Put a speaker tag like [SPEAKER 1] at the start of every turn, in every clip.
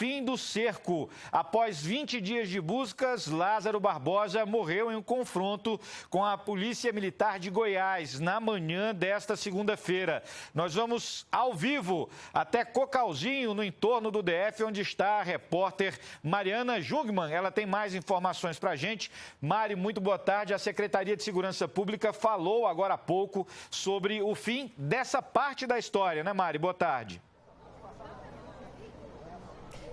[SPEAKER 1] fim do cerco. Após 20 dias de buscas, Lázaro Barbosa morreu em um confronto com a Polícia Militar de Goiás na manhã desta segunda-feira. Nós vamos ao vivo até Cocalzinho, no entorno do DF, onde está a repórter Mariana Jungmann. Ela tem mais informações para a gente. Mari, muito boa tarde. A Secretaria de Segurança Pública falou agora há pouco sobre o fim dessa parte da história, né, Mari? Boa tarde.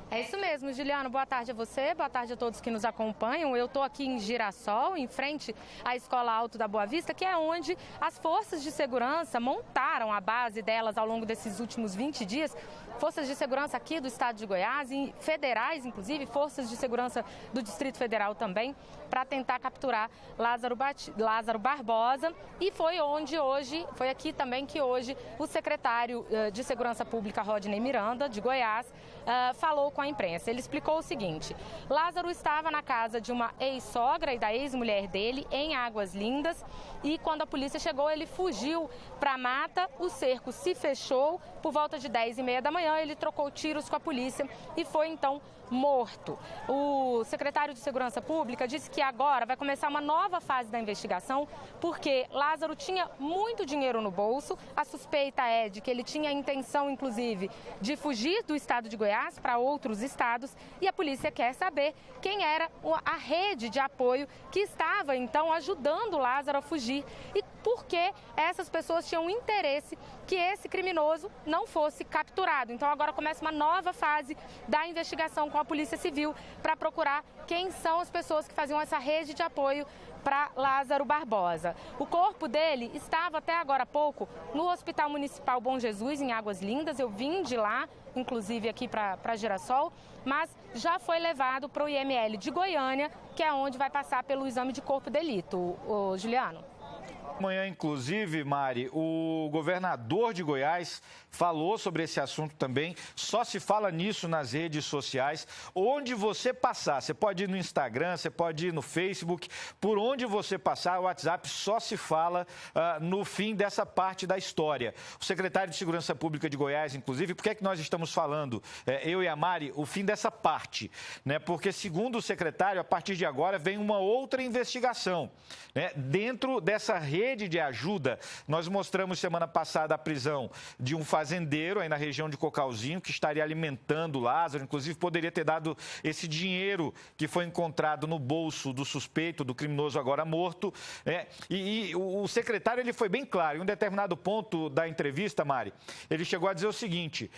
[SPEAKER 2] É isso mesmo, Juliano. Boa tarde a você, boa tarde a todos que nos acompanham. Eu estou aqui em Girassol, em frente à Escola Alto da Boa Vista, que é onde as forças de segurança montaram a base delas ao longo desses últimos 20 dias. Forças de segurança aqui do estado de Goiás, e federais, inclusive, forças de segurança do Distrito Federal também, para tentar capturar Lázaro Barbosa. E foi aqui também que hoje o secretário de Segurança Pública, Rodney Miranda, de Goiás, falou com a imprensa. Ele explicou o seguinte: Lázaro estava na casa de uma ex-sogra e da ex-mulher dele, em Águas Lindas, e quando a polícia chegou, ele fugiu para a mata, o cerco se fechou. Por volta de 10h30 da manhã, ele trocou tiros com a polícia e foi então morto. O secretário de Segurança Pública disse que agora vai começar uma nova fase da investigação, porque Lázaro tinha muito dinheiro no bolso. A suspeita é de que ele tinha a intenção, inclusive, de fugir do estado de Goiás para outros estados, e a polícia quer saber quem era a rede de apoio que estava, então, ajudando Lázaro a fugir e por que essas pessoas tinham interesse que esse criminoso não fosse capturado. Então agora começa uma nova fase da investigação com a Polícia Civil para procurar quem são as pessoas que faziam essa rede de apoio para Lázaro Barbosa. O corpo dele estava até agora há pouco no Hospital Municipal Bom Jesus, em Águas Lindas. Eu vim de lá, inclusive aqui para Girassol, mas já foi levado para o IML de Goiânia, que é onde vai passar pelo exame de corpo de delito, o Juliano.
[SPEAKER 1] Amanhã, inclusive, Mari, o governador de Goiás falou sobre esse assunto também. Só se fala nisso nas redes sociais. Onde você passar, você pode ir no Instagram, você pode ir no Facebook, por onde você passar, o WhatsApp só se fala no fim dessa parte da história. O secretário de Segurança Pública de Goiás, inclusive, por que é que nós estamos falando, eu e a Mari, o fim dessa parte? Né? Porque, segundo o secretário, a partir de agora vem uma outra investigação. Né? Dentro dessa rede de ajuda, nós mostramos semana passada a prisão de um fazendeiro aí na região de Cocalzinho, que estaria alimentando Lázaro, inclusive poderia ter dado esse dinheiro que foi encontrado no bolso do suspeito, do criminoso agora morto. E o secretário ele foi bem claro, em um determinado ponto da entrevista, Mari, ele chegou a dizer o seguinte: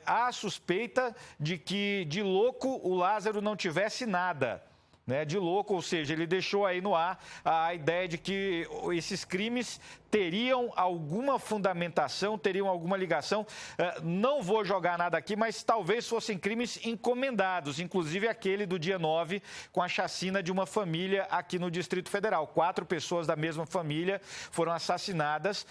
[SPEAKER 1] há suspeita de que de louco o Lázaro não tivesse nada. De louco, ou seja, ele deixou aí no ar a ideia de que esses crimes teriam alguma fundamentação, teriam alguma ligação. Não vou jogar nada aqui, mas talvez fossem crimes encomendados, inclusive aquele do dia 9, com a chacina de uma família aqui no Distrito Federal. 4 pessoas da mesma família foram assassinadas.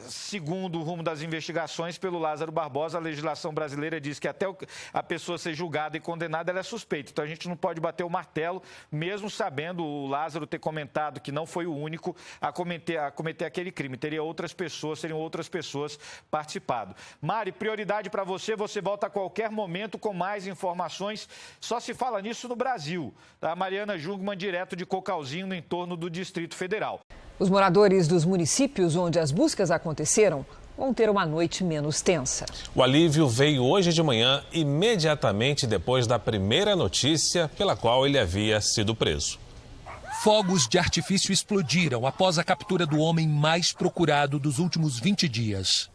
[SPEAKER 1] Segundo o rumo das investigações pelo Lázaro Barbosa, a legislação brasileira diz que até a pessoa ser julgada e condenada, ela é suspeita. Então a gente não pode bater o martelo, mesmo sabendo o Lázaro ter comentado que não foi o único a cometer aquele crime. Seriam outras pessoas participado. Mari, prioridade para você volta a qualquer momento com mais informações. Só se fala nisso no Brasil. A Mariana Jungmann, direto de Cocalzinho, no entorno do Distrito Federal.
[SPEAKER 3] Os moradores dos municípios onde as buscas aconteceram vão ter uma noite menos tensa.
[SPEAKER 4] O alívio veio hoje de manhã, imediatamente depois da primeira notícia pela qual ele havia sido preso.
[SPEAKER 5] Fogos de artifício explodiram após a captura do homem mais procurado dos últimos 20 dias.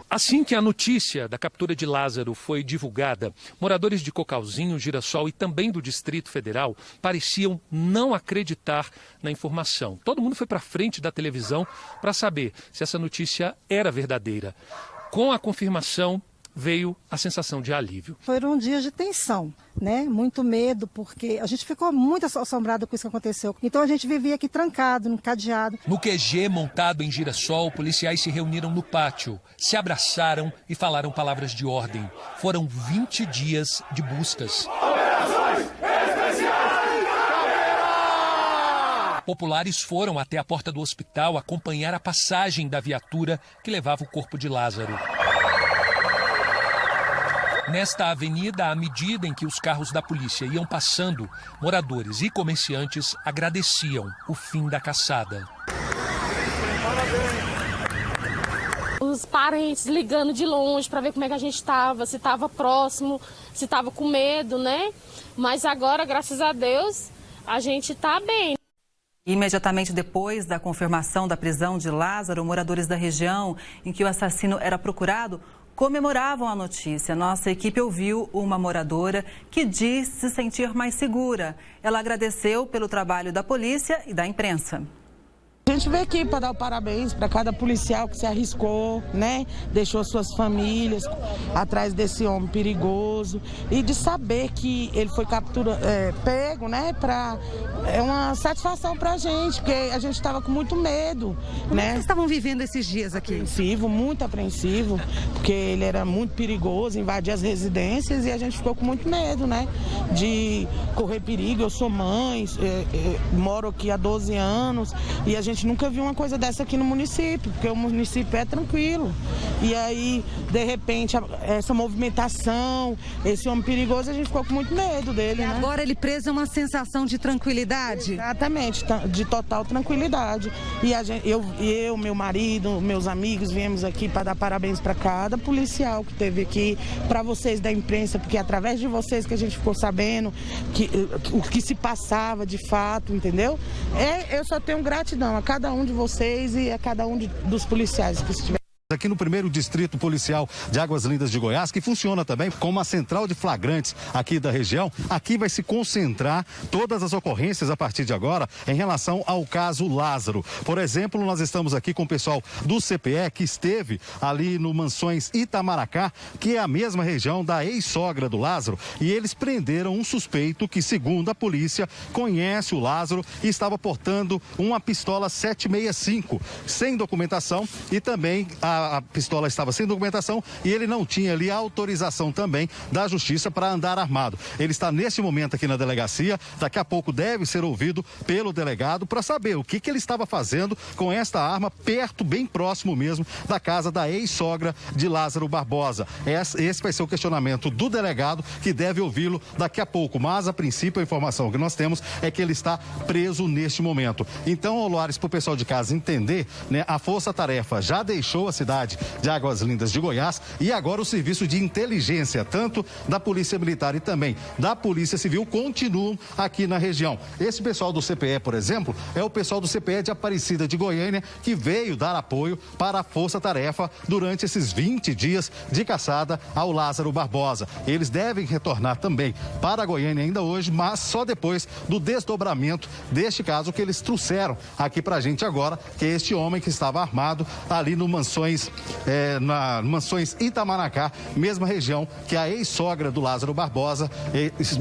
[SPEAKER 5] Assim que a notícia da captura de Lázaro foi divulgada, moradores de Cocalzinho, Girassol e também do Distrito Federal pareciam não acreditar na informação. Todo mundo foi para frente da televisão para saber se essa notícia era verdadeira. Com a confirmação, veio a sensação de alívio.
[SPEAKER 6] Foram dias de tensão, né? Muito medo, porque a gente ficou muito assombrado com isso que aconteceu. Então a gente vivia aqui trancado, encadeado.
[SPEAKER 5] No QG montado em Girassol, policiais se reuniram no pátio, se abraçaram e falaram palavras de ordem. Foram 20 dias de buscas. Operações especiais! Populares foram até a porta do hospital acompanhar a passagem da viatura que levava o corpo de Lázaro. Nesta avenida, à medida em que os carros da polícia iam passando, moradores e comerciantes agradeciam o fim da caçada.
[SPEAKER 7] Os parentes ligando de longe para ver como é que a gente estava, se estava próximo, se estava com medo, né? Mas agora, graças a Deus, a gente está bem.
[SPEAKER 8] Imediatamente depois da confirmação da prisão de Lázaro, moradores da região em que o assassino era procurado comemoravam a notícia. Nossa equipe ouviu uma moradora que diz se sentir mais segura. Ela agradeceu pelo trabalho da polícia e da imprensa.
[SPEAKER 9] A gente veio aqui para dar o parabéns para cada policial que se arriscou, né? Deixou suas famílias atrás desse homem perigoso e de saber que ele foi pego, né? É uma satisfação para a gente, porque a gente estava com muito medo, né?
[SPEAKER 3] Vocês estavam vivendo esses dias aqui?
[SPEAKER 9] Apreensivo, muito apreensivo, porque ele era muito perigoso, invadia as residências e a gente ficou com muito medo, né? De correr perigo. Eu sou mãe, moro aqui há 12 anos e a gente nunca viu uma coisa dessa aqui no município, porque o município é tranquilo. E aí, de repente, essa movimentação, esse homem perigoso, a gente ficou com muito medo dele, né?
[SPEAKER 3] Agora ele preso é uma sensação de tranquilidade?
[SPEAKER 9] Exatamente, de total tranquilidade. E eu, meu marido, meus amigos, viemos aqui para dar parabéns para cada policial que esteve aqui, para vocês da imprensa, porque é através de vocês que a gente ficou sabendo o que se passava de fato, entendeu? Eu só tenho gratidão a cada um de vocês e a cada um dos policiais que estiveram.
[SPEAKER 10] Aqui no 1º Distrito Policial de Águas Lindas de Goiás, que funciona também como uma central de flagrantes aqui da região, aqui vai se concentrar todas as ocorrências a partir de agora em relação ao caso Lázaro. Por exemplo, nós estamos aqui com o pessoal do CPE que esteve ali no Mansões Itamaracá, que é a mesma região da ex-sogra do Lázaro, e eles prenderam um suspeito que, segundo a polícia, conhece o Lázaro e estava portando uma pistola 765, sem documentação, e também a pistola estava sem documentação e ele não tinha ali a autorização também da Justiça para andar armado. Ele está neste momento aqui na delegacia, daqui a pouco deve ser ouvido pelo delegado para saber o que ele estava fazendo com esta arma perto, bem próximo mesmo, da casa da ex-sogra de Lázaro Barbosa. Esse vai ser o questionamento do delegado, que deve ouvi-lo daqui a pouco, mas a princípio a informação que nós temos é que ele está preso neste momento. Então, Loares, para o pessoal de casa entender, né, a Força-Tarefa já deixou a cidade de Águas Lindas de Goiás e agora o serviço de inteligência, tanto da Polícia Militar e também da Polícia Civil, continuam aqui na região. Esse pessoal do CPE, por exemplo, é o pessoal do CPE de Aparecida de Goiânia, que veio dar apoio para a Força-Tarefa durante esses 20 dias de caçada ao Lázaro Barbosa. Eles devem retornar também para Goiânia ainda hoje, mas só depois do desdobramento deste caso que eles trouxeram aqui pra gente agora, que é este homem que estava armado ali no Mansões Itamaracá, mesma região que a ex-sogra do Lázaro Barbosa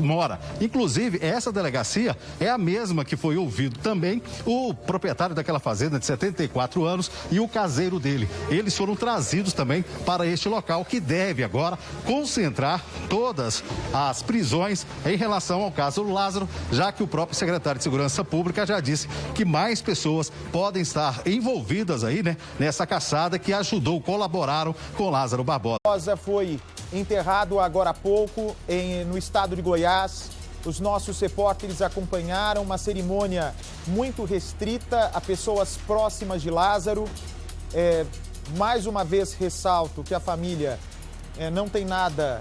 [SPEAKER 10] mora. Inclusive, essa delegacia é a mesma que foi ouvido também o proprietário daquela fazenda de 74 anos e o caseiro dele. Eles foram trazidos também para este local, que deve agora concentrar todas as prisões em relação ao caso do Lázaro, já que o próprio secretário de Segurança Pública já disse que mais pessoas podem estar envolvidas aí, né, nessa caçada que colaboraram com Lázaro Barbosa.
[SPEAKER 11] Foi enterrado agora há pouco no estado de Goiás. Os nossos repórteres acompanharam uma cerimônia muito restrita a pessoas próximas de Lázaro. Mais uma vez ressalto que a família não tem nada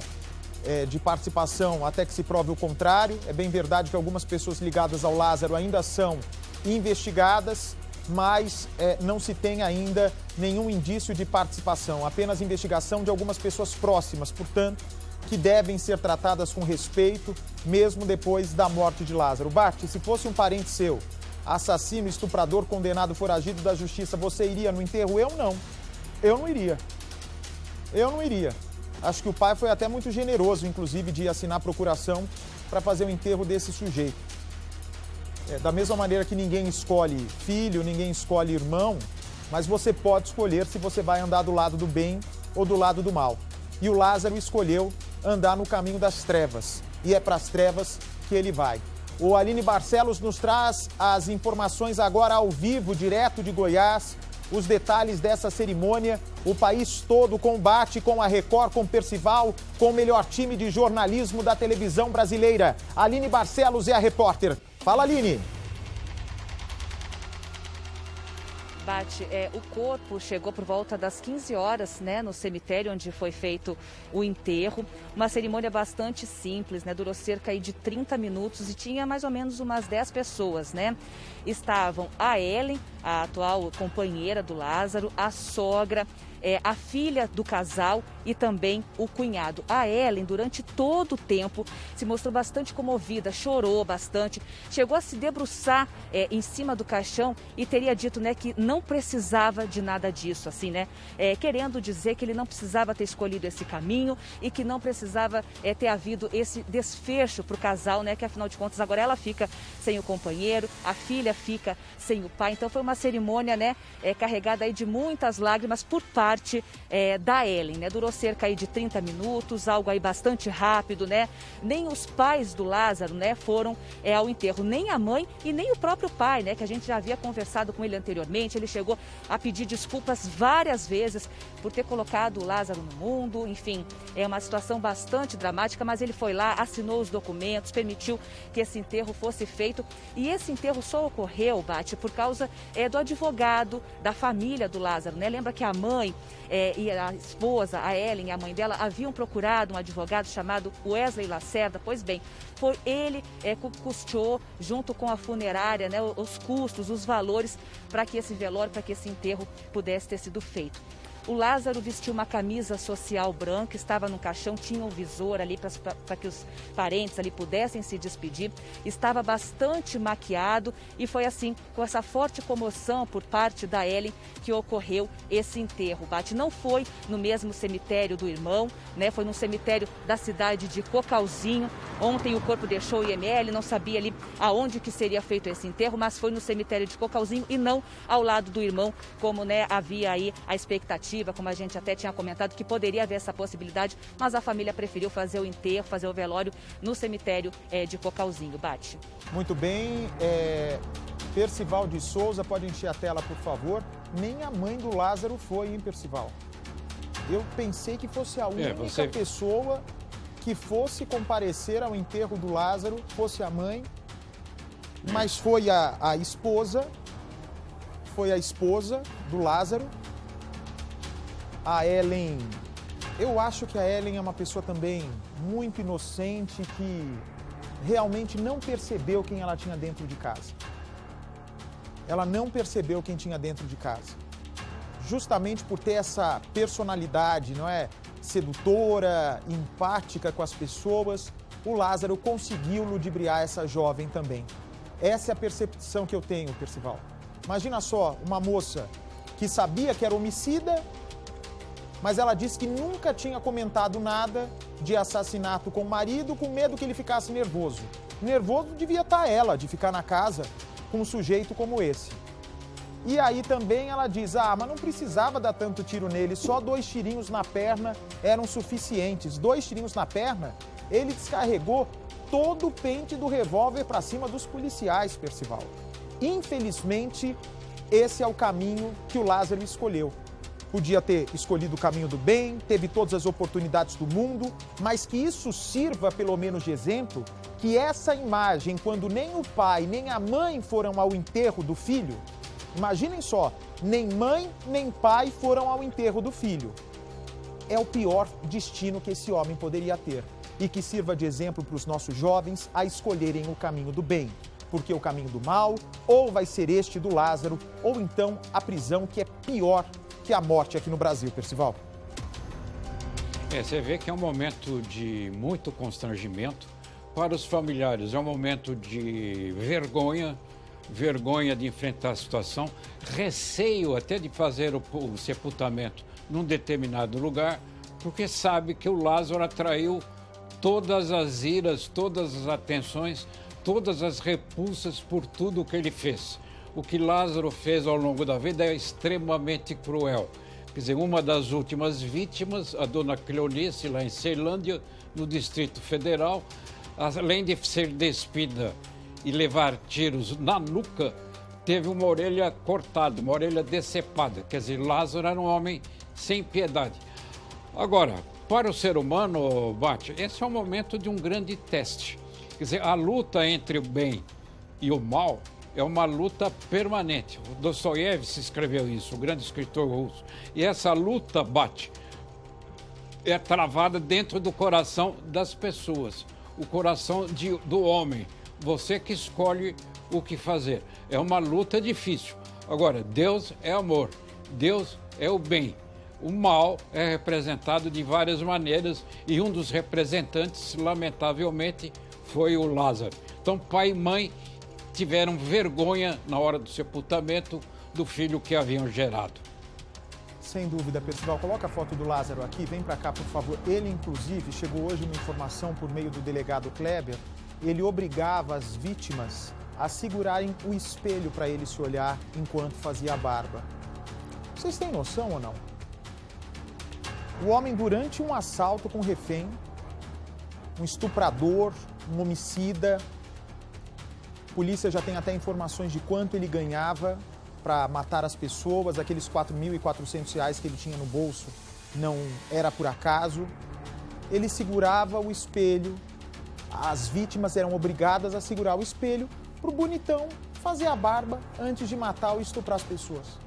[SPEAKER 11] de participação até que se prove o contrário. É bem verdade que algumas pessoas ligadas ao Lázaro ainda são investigadas, mas não se tem ainda nenhum indício de participação, apenas investigação de algumas pessoas próximas, portanto, que devem ser tratadas com respeito, mesmo depois da morte de Lázaro. Bart, se fosse um parente seu, assassino, estuprador, condenado, foragido da justiça, você iria no enterro? Eu não. Eu não iria. Eu não iria. Acho que o pai foi até muito generoso, inclusive, de assinar procuração para fazer o enterro desse sujeito. Da mesma maneira que ninguém escolhe filho, ninguém escolhe irmão, mas você pode escolher se você vai andar do lado do bem ou do lado do mal. E o Lázaro escolheu andar no caminho das trevas, e é para as trevas que ele vai. O Aline Barcelos nos traz as informações agora ao vivo, direto de Goiás. os detalhes dessa cerimônia. O país todo combate com a Record, com Percival, com o melhor time de jornalismo da televisão brasileira. Aline Barcelos é a repórter. Fala, Aline.
[SPEAKER 12] O corpo chegou por volta das 15 horas, né, no cemitério onde foi feito o enterro. Uma cerimônia bastante simples, né, durou cerca de 30 minutos e tinha mais ou menos umas 10 pessoas, né. Estavam a Ellen, a atual companheira do Lázaro, a sogra, a filha do casal e também o cunhado. A Ellen, durante todo o tempo, se mostrou bastante comovida, chorou bastante, chegou a se debruçar em cima do caixão e teria dito, né, que não precisava de nada disso, assim, né, querendo dizer que ele não precisava ter escolhido esse caminho e que não precisava ter havido esse desfecho para o casal, né, que afinal de contas agora ela fica sem o companheiro, a filha fica sem o pai. Então foi uma cerimônia, né, carregada aí de muitas lágrimas por parte da Ellen, né? Durou cerca aí de 30 minutos, algo aí bastante rápido, né? Nem os pais do Lázaro, né, foram ao enterro, nem a mãe e nem o próprio pai, né, que a gente já havia conversado com ele anteriormente. Ele chegou a pedir desculpas várias vezes por ter colocado o Lázaro no mundo. Enfim, é uma situação bastante dramática, mas ele foi lá, assinou os documentos, permitiu que esse enterro fosse feito. E esse enterro só ocorreu, Bate, por causa do advogado da família do Lázaro, né? Lembra que a mãe e a esposa, a Ellen, a mãe dela, haviam procurado um advogado chamado Wesley Lacerda? Pois bem, foi ele que custeou, junto com a funerária, né, os custos, os valores para que esse velório, para que esse enterro pudesse ter sido feito. O Lázaro vestiu uma camisa social branca, estava no caixão, tinha um visor ali para que os parentes ali pudessem se despedir. Estava bastante maquiado e foi assim, com essa forte comoção por parte da Ellen, que ocorreu esse enterro. Bate, não foi no mesmo cemitério do irmão, né? Foi no cemitério da cidade de Cocalzinho. Ontem o corpo deixou o IML, não sabia ali aonde que seria feito esse enterro, mas foi no cemitério de Cocalzinho e não ao lado do irmão, como, né, havia aí a expectativa, como a gente até tinha comentado, que poderia haver essa possibilidade, mas a família preferiu fazer o enterro, fazer o velório no cemitério de Cocalzinho. Bate.
[SPEAKER 11] Muito bem. Percival de Souza, pode encher a tela, por favor. Nem a mãe do Lázaro foi, hein, Percival? Eu pensei que fosse a única pessoa que fosse comparecer ao enterro do Lázaro, fosse a mãe, mas foi a esposa, do Lázaro. A Ellen, eu acho que a Ellen é uma pessoa também muito inocente, que realmente não percebeu quem ela tinha dentro de casa. Ela não percebeu quem tinha dentro de casa. Justamente por ter essa personalidade, não é, sedutora, empática com as pessoas, o Lázaro conseguiu ludibriar essa jovem também. Essa é a percepção que eu tenho, Percival. Imagina só, uma moça que sabia que era homicida, mas ela disse que nunca tinha comentado nada de assassinato com o marido, com medo que ele ficasse nervoso. Nervoso devia estar ela, de ficar na casa com um sujeito como esse. E aí também ela diz, mas não precisava dar tanto tiro nele, só 2 tirinhos na perna eram suficientes. 2 tirinhos na perna, ele descarregou todo o pente do revólver para cima dos policiais, Percival. Infelizmente, esse é o caminho que o Lázaro escolheu. Podia ter escolhido o caminho do bem, teve todas as oportunidades do mundo, mas que isso sirva pelo menos de exemplo, que essa imagem, quando nem o pai nem a mãe foram ao enterro do filho, imaginem só, nem mãe nem pai foram ao enterro do filho. É o pior destino que esse homem poderia ter e que sirva de exemplo para os nossos jovens a escolherem o caminho do bem. Porque o caminho do mal ou vai ser este do Lázaro ou então a prisão, que é pior que a morte aqui no Brasil, Percival.
[SPEAKER 13] Você vê que é um momento de muito constrangimento para os familiares, é um momento de vergonha de enfrentar a situação, receio até de fazer o sepultamento num determinado lugar, porque sabe que o Lázaro atraiu todas as iras, todas as atenções, todas as repulsas por tudo o que ele fez. O que Lázaro fez ao longo da vida é extremamente cruel. Quer dizer, uma das últimas vítimas, a dona Cleonice, lá em Ceilândia, no Distrito Federal, além de ser despida e levar tiros na nuca, teve uma orelha cortada, uma orelha decepada. Quer dizer, Lázaro era um homem sem piedade. Agora, para o ser humano, Bate, esse é o momento de um grande teste. Quer dizer, a luta entre o bem e o mal é uma luta permanente. O Dostoiévski escreveu isso, o grande escritor russo. E essa luta, Bate, é travada dentro do coração das pessoas, o coração do homem. Você que escolhe o que fazer. É uma luta difícil. Agora, Deus é amor, Deus é o bem. O mal é representado de várias maneiras e um dos representantes, lamentavelmente, foi o Lázaro. Então, pai e mãe tiveram vergonha na hora do sepultamento do filho que haviam gerado.
[SPEAKER 11] Sem dúvida, Percival. Coloca a foto do Lázaro aqui, vem para cá, por favor. Ele, inclusive, chegou hoje uma informação por meio do delegado Kleber, ele obrigava as vítimas a segurarem o espelho para ele se olhar enquanto fazia a barba. Vocês têm noção ou não? O homem, durante um assalto com refém, um estuprador, um homicida, a polícia já tem até informações de quanto ele ganhava para matar as pessoas, aqueles R$ 4.400 que ele tinha no bolso não era por acaso. Ele segurava o espelho, as vítimas eram obrigadas a segurar o espelho para o bonitão fazer a barba antes de matar ou estuprar as pessoas.